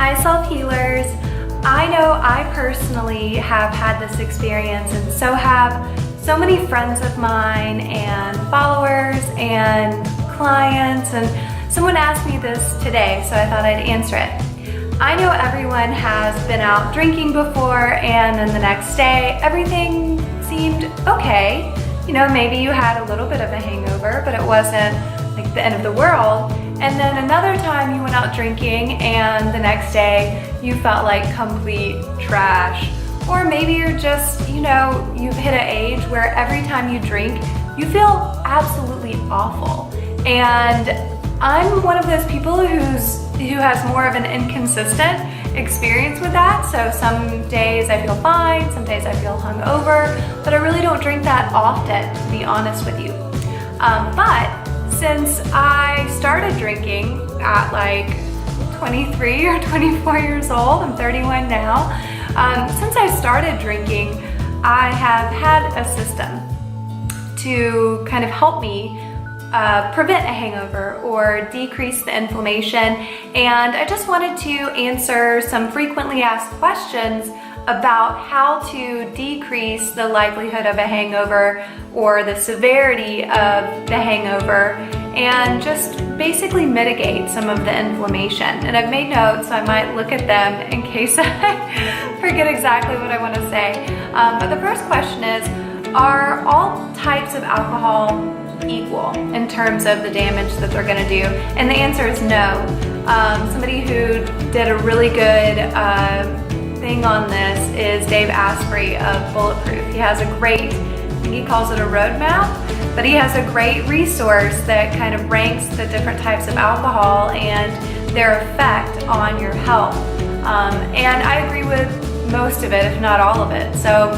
Hi self-healers. I know I personally have had this experience, and so have so many friends of mine and followers and clients, and someone asked me this today, so I thought I'd answer it. I know everyone has been out drinking before, and then the next day everything seemed okay. You know, maybe you had a little bit of a hangover, but it wasn't like the end of the world. And then another time you went out drinking and the next day you felt like complete trash. Or maybe you're just, you've hit an age where every time you drink, you feel absolutely awful. And I'm one of those people who has more of an inconsistent experience with that. So some days I feel fine, some days I feel hungover, but I really don't drink that often, to be honest with you. But since I started drinking at like 23 or 24 years old, I'm 31 now, since I started drinking, I have had a system to kind of help me prevent a hangover or decrease the inflammation. And I just wanted to answer some frequently asked questions about how to decrease the likelihood of a hangover or the severity of the hangover, and just basically mitigate some of the inflammation. And I've made notes, so I might look at them in case I forget exactly what I want to say. But the first question is, are all types of alcohol equal in terms of the damage that they're going to do? And the answer is no. Somebody who did a really good thing on this is Dave Asprey of Bulletproof. He has a great, I think he calls it a roadmap, but he has a great resource that kind of ranks the different types of alcohol and their effect on your health. And I agree with most of it, if not all of it. So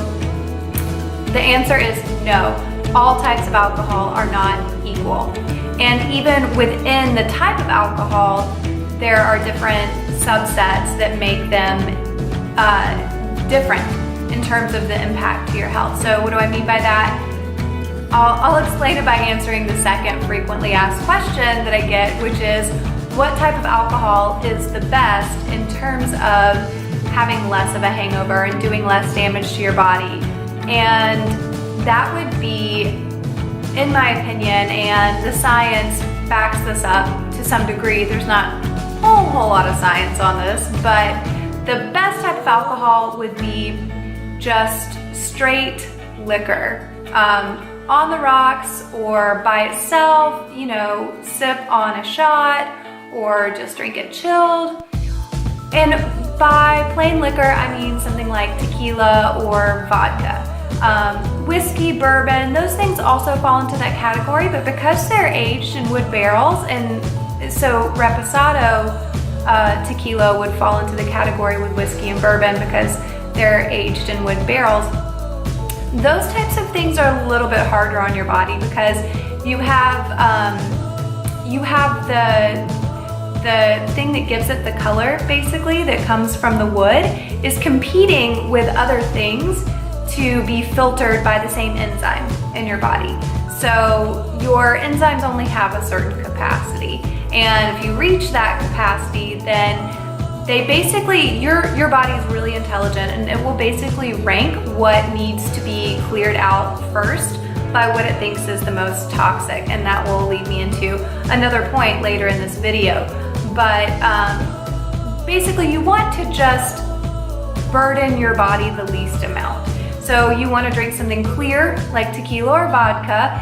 the answer is no. All types of alcohol are not equal. And even within the type of alcohol, there are different subsets that make them different in terms of the impact to your health. So what do I mean by that? I'll explain it by answering the second frequently asked question that I get, which is, what type of alcohol is the best in terms of having less of a hangover and doing less damage to your body? And that would be, in my opinion, and the science backs this up to some degree, there's not a whole lot of science on this, but the best type of alcohol would be just straight liquor. On the rocks or by itself, sip on a shot or just drink it chilled. And by plain liquor, I mean something like tequila or vodka. Whiskey, bourbon, those things also fall into that category, but because they're aged in wood barrels, and so reposado tequila would fall into the category with whiskey and bourbon because they're aged in wood barrels. Those types of things are a little bit harder on your body because you have the thing that gives it the color, basically, that comes from the wood, is competing with other things to be filtered by the same enzyme in your body. So your enzymes only have a certain capacity, and if you reach that capacity, then they basically, your body is really intelligent, and it will basically rank what needs to be cleared out first by what it thinks is the most toxic, and that will lead me into another point later in this video. But basically you want to just burden your body the least amount. So you want to drink something clear like tequila or vodka.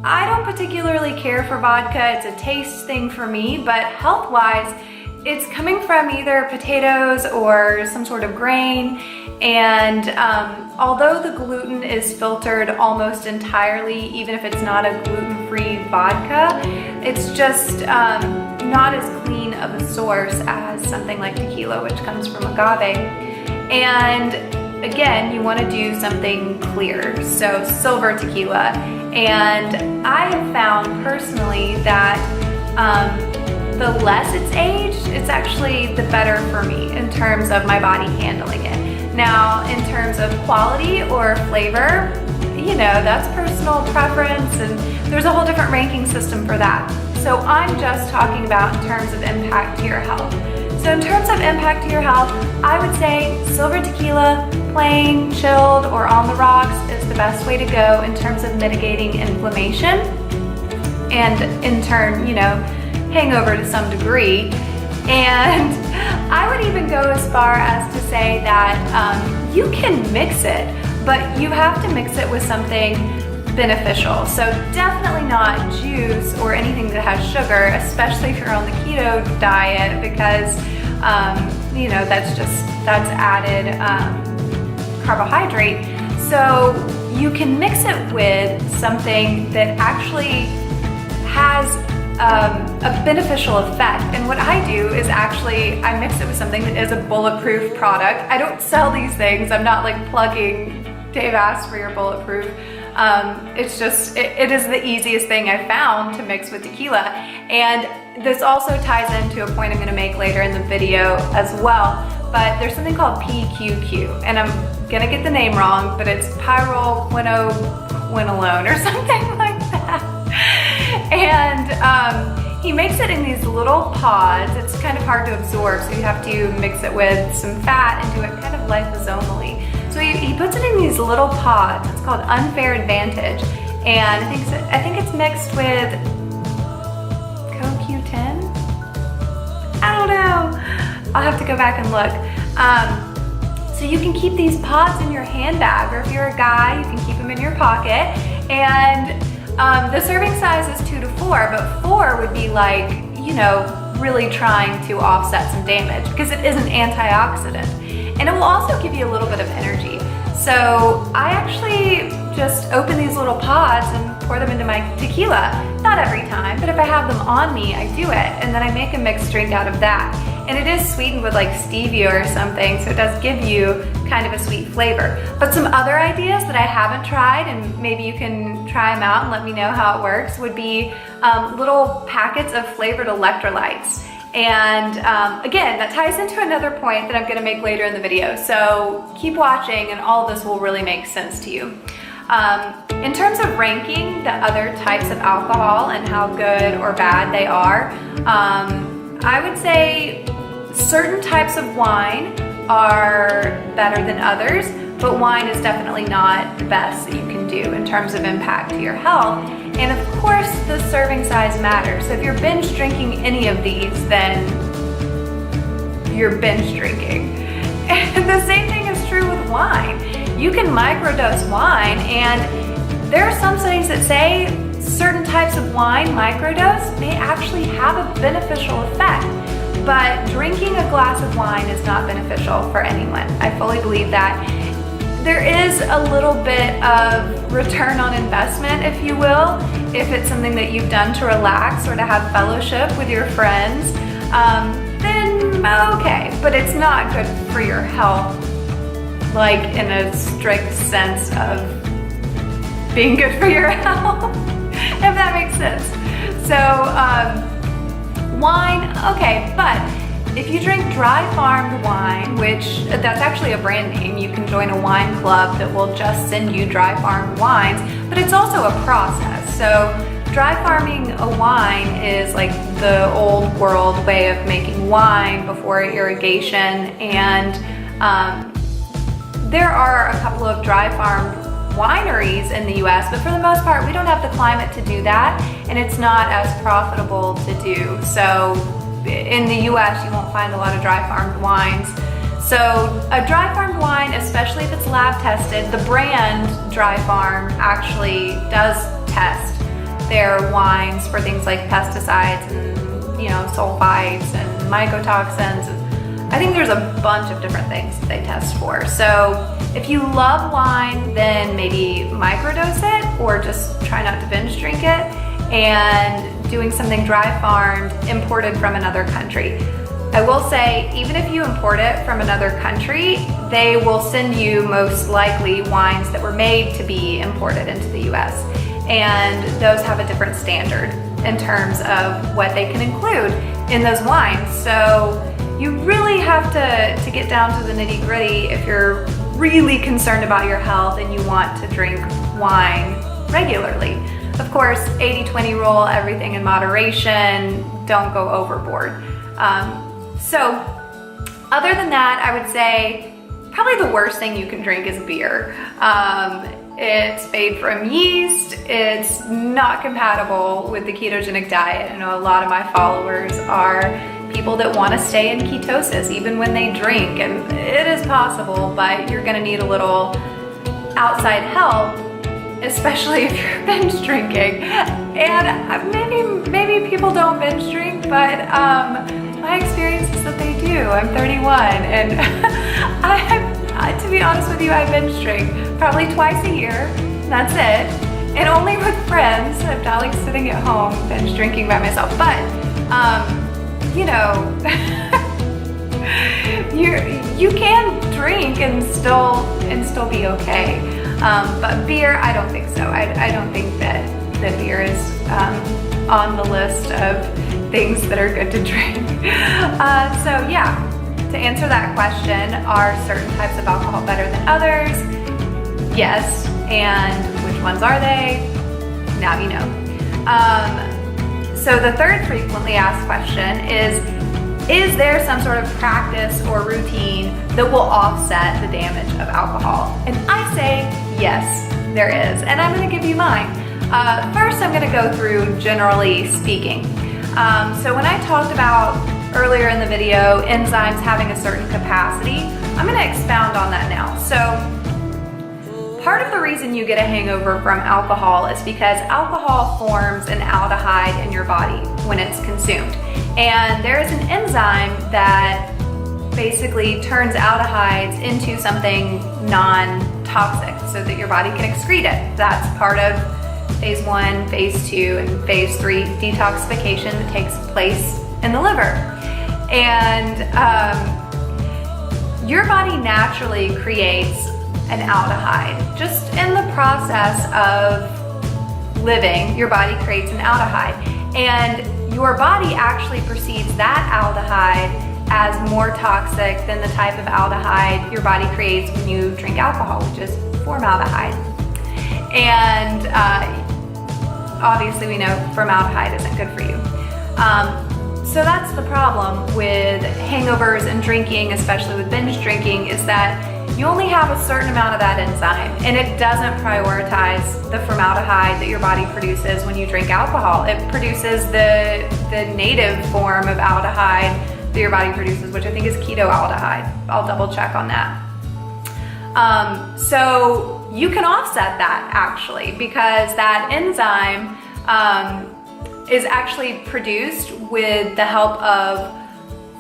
I don't particularly care for vodka, it's a taste thing for me, but health-wise, it's coming from either potatoes or some sort of grain, and although the gluten is filtered almost entirely, even if it's not a gluten-free vodka, it's just not as clean of a source as something like tequila, which comes from agave. And again, you want to do something clear, so silver tequila. And I have found personally that the less it's aged, it's actually the better for me in terms of my body handling it. Now, in terms of quality or flavor, that's personal preference, and there's a whole different ranking system for that. So I'm just talking about in terms of impact to your health. So in terms of impact to your health, I would say silver tequila, plain, chilled, or on the rocks is the best way to go in terms of mitigating inflammation and in turn, you know, hangover to some degree. And I would even go as far as to say that you can mix it, but you have to mix it with something beneficial. So definitely not juice or anything that has sugar, especially if you're on the keto diet, because you know, that's added carbohydrate. So you can mix it with something that actually has a beneficial effect. And what I do is actually, I mix it with something that is a bulletproof product. I don't sell these things. I'm not like plugging Dave Asprey or Bulletproof. It's just, it is the easiest thing I've found to mix with tequila. And this also ties into a point I'm gonna make later in the video as well. But there's something called PQQ, and I'm gonna get the name wrong, but it's pyrrolquinoline or something like that. And he makes it in these little pods. It's kind of hard to absorb, so you have to mix it with some fat and do it kind of liposomally. So he puts it in these little pods. It's called Unfair Advantage. And I think it's mixed with CoQ10? I don't know. I'll have to go back and look. So you can keep these pods in your handbag, or if you're a guy, you can keep them in your pocket. And the serving size is 2 to 4, but 4 would be like, you know, really trying to offset some damage because it is an antioxidant. And it will also give you a little bit of energy. So I actually just open these little pods and pour them into my tequila. Not every time, but if I have them on me, I do it. And then I make a mixed drink out of that. And it is sweetened with like stevia or something, so it does give you kind of a sweet flavor. But some other ideas that I haven't tried, and maybe you can try them out and let me know how it works, would be little packets of flavored electrolytes. And again, that ties into another point that I'm gonna make later in the video. So keep watching and all of this will really make sense to you. In terms of ranking the other types of alcohol and how good or bad they are, I would say certain types of wine are better than others, but wine is definitely not the best that you can do in terms of impact to your health. And of course, the serving size matters. So if you're binge drinking any of these, then you're binge drinking. And the same thing is true with wine. You can microdose wine, and there are some studies that say certain types of wine microdose may actually have a beneficial effect. But drinking a glass of wine is not beneficial for anyone. I fully believe that. There is a little bit of return on investment, if you will, if it's something that you've done to relax or to have fellowship with your friends, then okay, but it's not good for your health, like in a strict sense of being good for your health, if that makes sense. So wine, okay, but if you drink dry farmed wine, which that's actually a brand name, you can join a wine club that will just send you dry farmed wines, but it's also a process. So dry farming a wine is like the old world way of making wine before irrigation, and there are a couple of dry farmed wineries in the US, but for the most part, we don't have the climate to do that, and it's not as profitable to do. So in the US, you won't find a lot of dry farmed wines. So a dry farmed wine, especially if it's lab tested, the brand Dry Farm actually does test their wines for things like pesticides and, you know, sulfites and mycotoxins. I think there's a bunch of different things that they test for. So if you love wine, then maybe microdose it or just try not to binge drink it, and doing something dry farmed imported from another country. I will say, even if you import it from another country, they will send you most likely wines that were made to be imported into the US. And those have a different standard in terms of what they can include in those wines. So you really have to get down to the nitty gritty if you're really concerned about your health and you want to drink wine regularly. Of course, 80-20 rule, everything in moderation, don't go overboard. So other than that, I would say probably the worst thing you can drink is beer. It's made from yeast. It's not compatible with the ketogenic diet. I know a lot of my followers are people that want to stay in ketosis even when they drink, and it is possible, but you're going to need a little outside help, especially if you're binge drinking. And maybe people don't binge drink, but my experience is that they do. I'm 31, and to be honest with you, I binge drink probably twice a year. That's it, and only with friends. I'm not like sitting at home binge drinking by myself. But you know, you can drink and still be okay. But beer, I don't think so. I don't think that beer is on the list of things that are good to drink. So yeah, to answer that question, are certain types of alcohol better than others? Yes, and which ones are they? Now you know. So the third frequently asked question is there some sort of practice or routine that will offset the damage of alcohol? And I say yes, there is, and I'm gonna give you mine. First, I'm gonna go through generally speaking. So when I talked about earlier in the video enzymes having a certain capacity, I'm gonna expound on that now. So part of the reason you get a hangover from alcohol is because alcohol forms an aldehyde in your body when it's consumed. And there is an enzyme that basically turns aldehydes into something non-toxic so that your body can excrete it. That's part of phase 1, phase 2, and phase 3 detoxification that takes place in the liver. And your body naturally creates an aldehyde. Just in the process of living, your body creates an aldehyde. And your body actually perceives that aldehyde as more toxic than the type of aldehyde your body creates when you drink alcohol, which is formaldehyde. And obviously we know formaldehyde isn't good for you. So that's the problem with hangovers and drinking, especially with binge drinking, is that you only have a certain amount of that enzyme, and it doesn't prioritize the formaldehyde that your body produces when you drink alcohol. It produces the native form of aldehyde that your body produces, which I think is ketoaldehyde. I'll double check on that. So you can offset that actually, because that enzyme is actually produced with the help of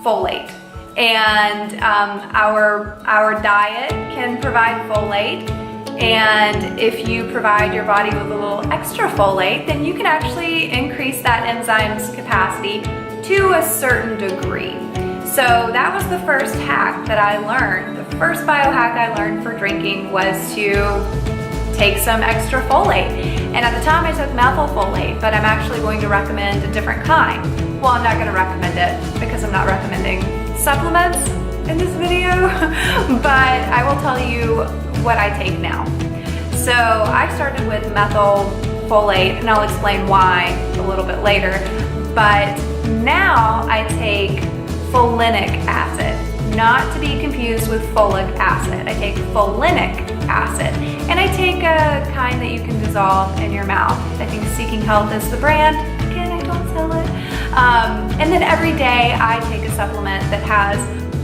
folate. And our diet can provide folate, and if you provide your body with a little extra folate, then you can actually increase that enzyme's capacity to a certain degree. So that was the first hack that I learned. The first biohack I learned for drinking was to take some extra folate. And at the time I took methylfolate, but I'm actually going to recommend a different kind. Well, I'm not going to recommend it because I'm not recommending supplements in this video, but I will tell you what I take now. So I started with methylfolate, and I'll explain why a little bit later, but now I take folinic acid, not to be confused with folic acid. I take folinic acid, and I take a kind that you can dissolve in your mouth. I think Seeking Health is the brand. Again, I don't sell it. And then every day I take a supplement that has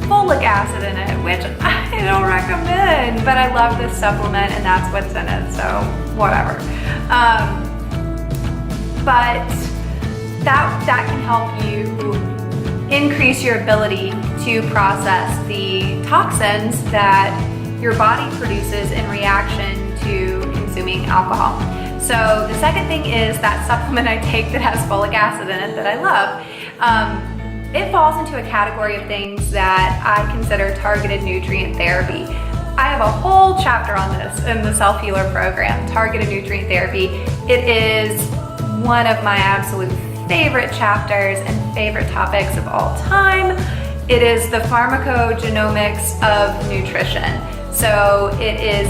folic acid in it, which I don't recommend, but I love this supplement and that's what's in it, so whatever. But that can help you increase your ability to process the toxins that your body produces in reaction to consuming alcohol. So the second thing is that supplement I take that has folic acid in it that I love. It falls into a category of things that I consider targeted nutrient therapy. I have a whole chapter on this in the Self Healer program, targeted nutrient therapy. It is one of my absolute favorite chapters and favorite topics of all time. It is the pharmacogenomics of nutrition. So it is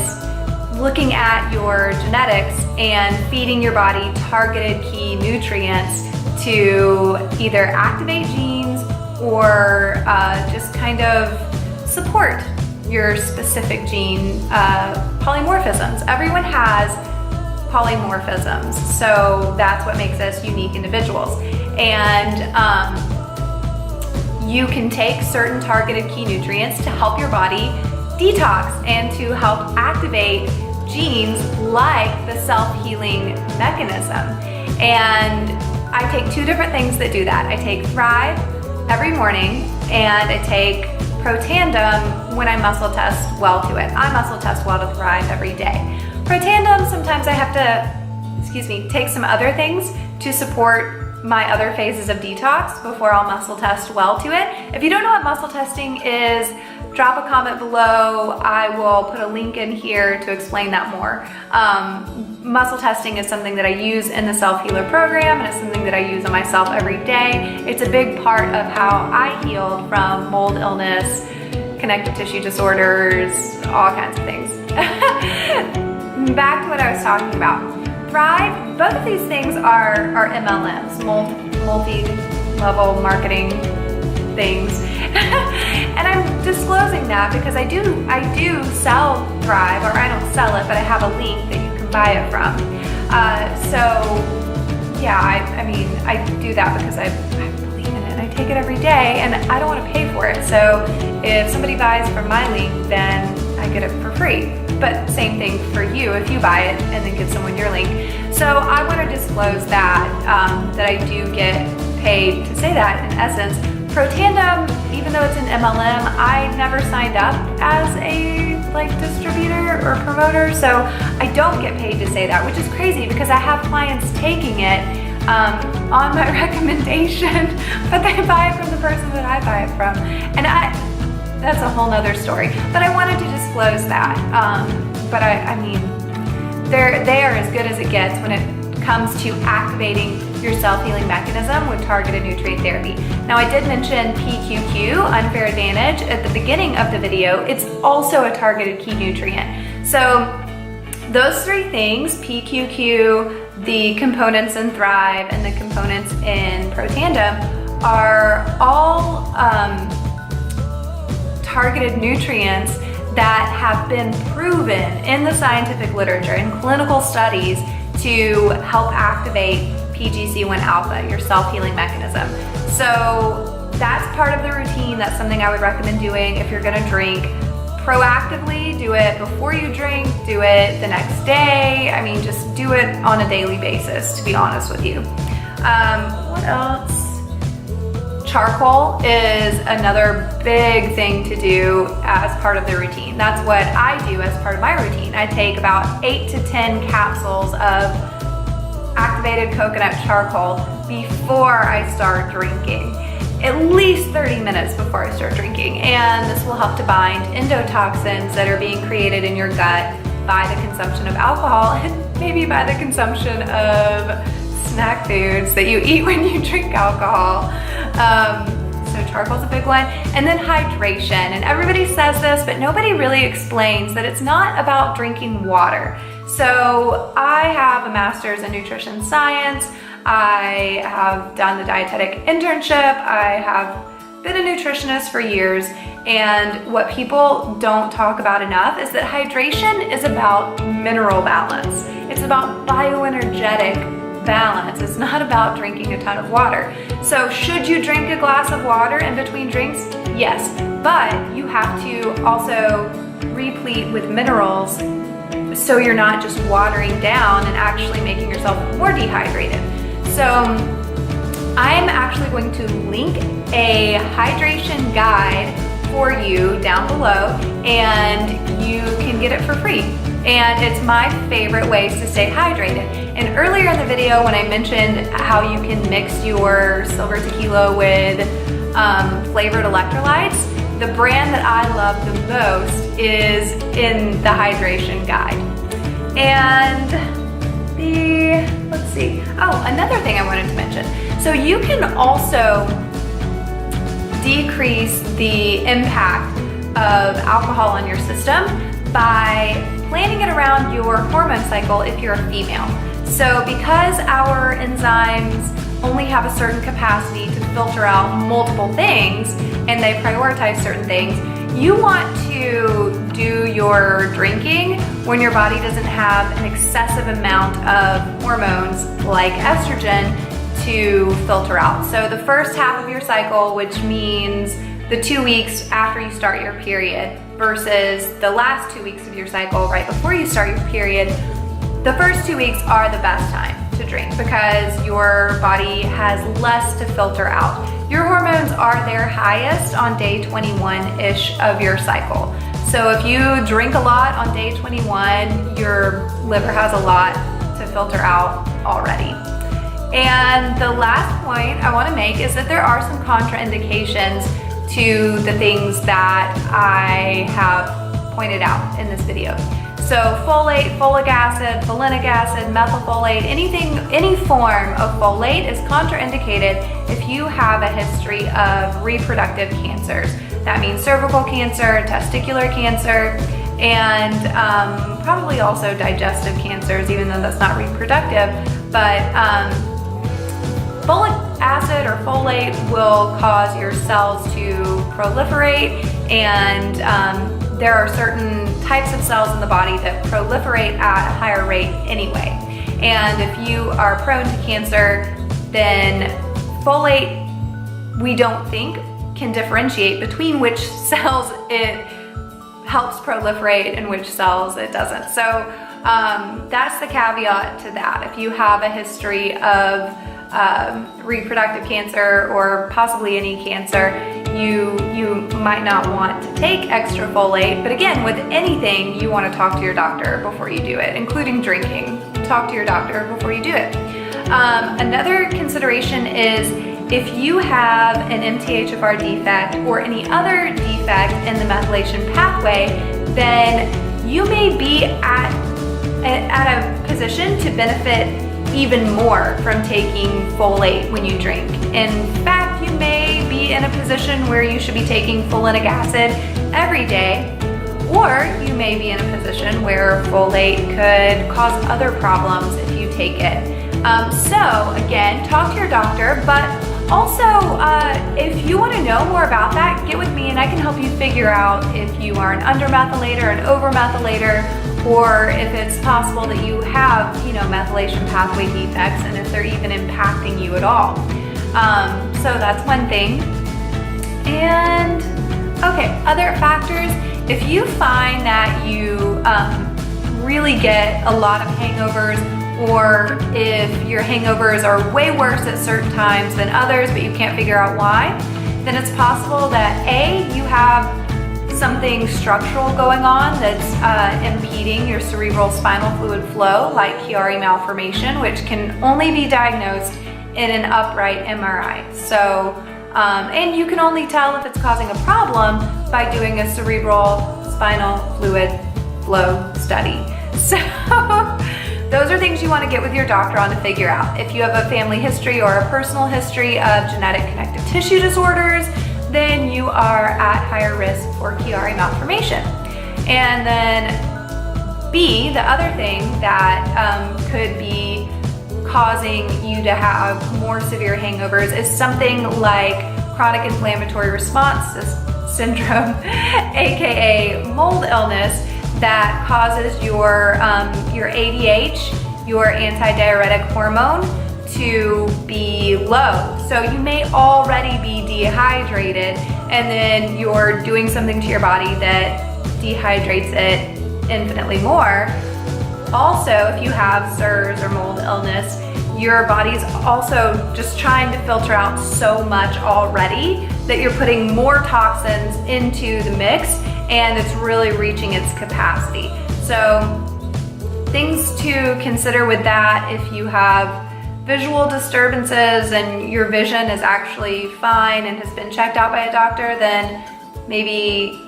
looking at your genetics and feeding your body targeted key nutrients to either activate genes or just kind of support your specific gene polymorphisms. Everyone has polymorphisms, so that's what makes us unique individuals. And you can take certain targeted key nutrients to help your body detox and to help activate genes like the self-healing mechanism. And I take 2 different things that do that. I take Thrive every morning, and I take Protandim when I muscle test well to it. I muscle test well to Thrive every day. Protandim, sometimes I have to, take some other things to support my other phases of detox before I'll muscle test well to it. If you don't know what muscle testing is, drop a comment below. I will put a link in here to explain that more. Muscle testing is something that I use in the Self-Healer program, and it's something that I use on myself every day. It's a big part of how I healed from mold illness, connective tissue disorders, all kinds of things. Back to what I was talking about. Thrive, both of these things are MLMs, multi-level marketing things. And I'm disclosing that because I do sell Thrive, or I don't sell it, but I have a link that you can buy it from. So yeah, I do that because I believe in it and I take it every day, and I don't want to pay for it. So if somebody buys from my link, then I get it for free. But same thing for you if you buy it and then give someone your link. So I want to disclose that, that I do get paid to say that in essence. Protandim, even though it's an MLM, I never signed up as a distributor or promoter, so I don't get paid to say that, which is crazy because I have clients taking it on my recommendation, but they buy it from the person that I buy it from. And that's a whole nother story. But I wanted to disclose that. But they are as good as it gets when it comes to activating your self-healing mechanism with targeted nutrient therapy. Now, I did mention PQQ, unfair advantage, at the beginning of the video. It's also a targeted key nutrient. So those 3 things, PQQ, the components in Thrive, and the components in Protandim, are all targeted nutrients that have been proven in the scientific literature, in clinical studies, to help activate PGC1 alpha, your self-healing mechanism. So that's part of the routine. That's something I would recommend doing if you're gonna drink. Proactively, do it before you drink, do it the next day. Just do it on a daily basis, to be honest with you. What else? Charcoal is another big thing to do as part of the routine. That's what I do as part of my routine. I take about 8 to 10 capsules of activated coconut charcoal before I start drinking. At least 30 minutes before I start drinking. And this will help to bind endotoxins that are being created in your gut by the consumption of alcohol and maybe by the consumption of snack foods that you eat when you drink alcohol. So charcoal's a big one. And then hydration. And everybody says this, but nobody really explains that it's not about drinking water. So I have a master's in nutrition science. I have done the dietetic internship. I have been a nutritionist for years. And what people don't talk about enough is that hydration is about mineral balance. It's about bioenergetic balance. It's not about drinking a ton of water. So should you drink a glass of water in between drinks? Yes, but you have to also replete with minerals so you're not just watering down and actually making yourself more dehydrated. So I'm actually going to link a hydration guide for you down below, and you can get it for free. And it's my favorite ways to stay hydrated. And earlier in the video, when I mentioned how you can mix your silver tequila with flavored electrolytes, the brand that I love the most is in the hydration guide. And let's see. Oh, another thing I wanted to mention. So you can also decrease the impact of alcohol on your system by planning it around your hormone cycle if you're a female. So because our enzymes only have a certain capacity to filter out multiple things and they prioritize certain things. You want to do your drinking when your body doesn't have an excessive amount of hormones like estrogen to filter out. So the first half of your cycle, which means the 2 weeks after you start your period versus the last 2 weeks of your cycle right before you start your period, the first 2 weeks are the best time to drink because your body has less to filter out. Your hormones are their highest on day 21-ish of your cycle. So if you drink a lot on day 21, your liver has a lot to filter out already. And the last point I want to make is that there are some contraindications to the things that I have pointed out in this video. So folate, folic acid, folinic acid, methylfolate, any form of folate is contraindicated if you have a history of reproductive cancers. That means cervical cancer, testicular cancer, and probably also digestive cancers, even though that's not reproductive. But folic acid or folate will cause your cells to proliferate, and there are certain types of cells in the body that proliferate at a higher rate anyway. And if you are prone to cancer, then folate, we don't think, can differentiate between which cells it helps proliferate and which cells it doesn't. So that's the caveat to that. If you have a history of reproductive cancer or possibly any cancer, you might not want to take extra folate. But again, with anything, you want to talk to your doctor before you do it, including drinking. Talk to your doctor before you do it. Another consideration is if you have an MTHFR defect or any other defect in the methylation pathway, then you may be at a position to benefit even more from taking folate when you drink. In fact, you may be in a position where you should be taking folinic acid every day, or you may be in a position where folate could cause other problems if you take it. So again, talk to your doctor, but also if you want to know more about that, get with me and I can help you figure out if you are an undermethylator, an overmethylator, or if it's possible that you have, methylation pathway defects and if they're even impacting you at all. So that's one thing. And okay, other factors, if you find that you really get a lot of hangovers, or if your hangovers are way worse at certain times than others, but you can't figure out why, then it's possible that A, you have something structural going on that's impeding your cerebral spinal fluid flow, like Chiari malformation, which can only be diagnosed in an upright MRI. So, and you can only tell if it's causing a problem by doing a cerebral spinal fluid flow study. So, those are things you want to get with your doctor on to figure out. If you have a family history or a personal history of genetic connective tissue disorders, then you are at higher risk for Chiari malformation. And then B, the other thing that could be causing you to have more severe hangovers is something like chronic inflammatory response syndrome, aka mold illness, that causes your ADH, your antidiuretic hormone, to be low. So you may already be dehydrated and then you're doing something to your body that dehydrates it infinitely more. Also, if you have SIRS or mold illness, your body's also just trying to filter out so much already that you're putting more toxins into the mix and it's really reaching its capacity. So things to consider with that: if you have visual disturbances and your vision is actually fine and has been checked out by a doctor, then maybe,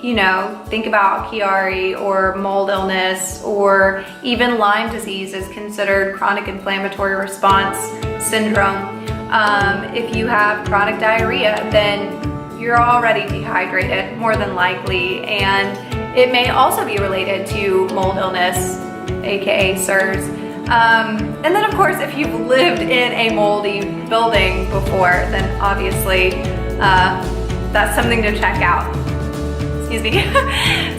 think about Chiari or mold illness, or even Lyme disease is considered chronic inflammatory response syndrome. If you have chronic diarrhea, then you're already dehydrated, more than likely, and it may also be related to mold illness, aka SIRS. And then of course, if you've lived in a moldy building before, then obviously that's something to check out. Excuse me.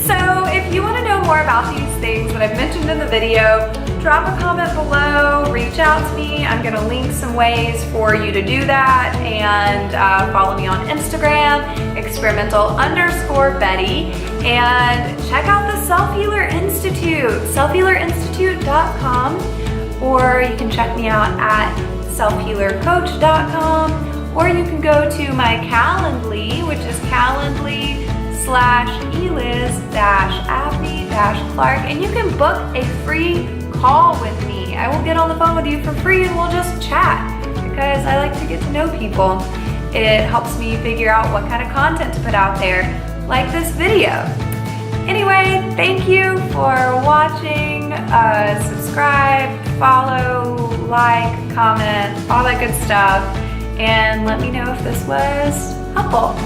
So if you want to know more about these things that I've mentioned in the video, drop a comment below, reach out to me. I'm gonna link some ways for you to do that, and follow me on Instagram, experimental_Betty, and check out the Self Healer Institute, selfhealerinstitute.com, or you can check me out at selfhealercoach.com, or you can go to my Calendly, which is calendly/eliz-abney-clark, and you can book a free call with me. I will get on the phone with you for free and we'll just chat, because I like to get to know people. It helps me figure out what kind of content to put out there, like this video. Anyway, thank you for watching. Subscribe, follow, like, comment, all that good stuff, and let me know if this was helpful.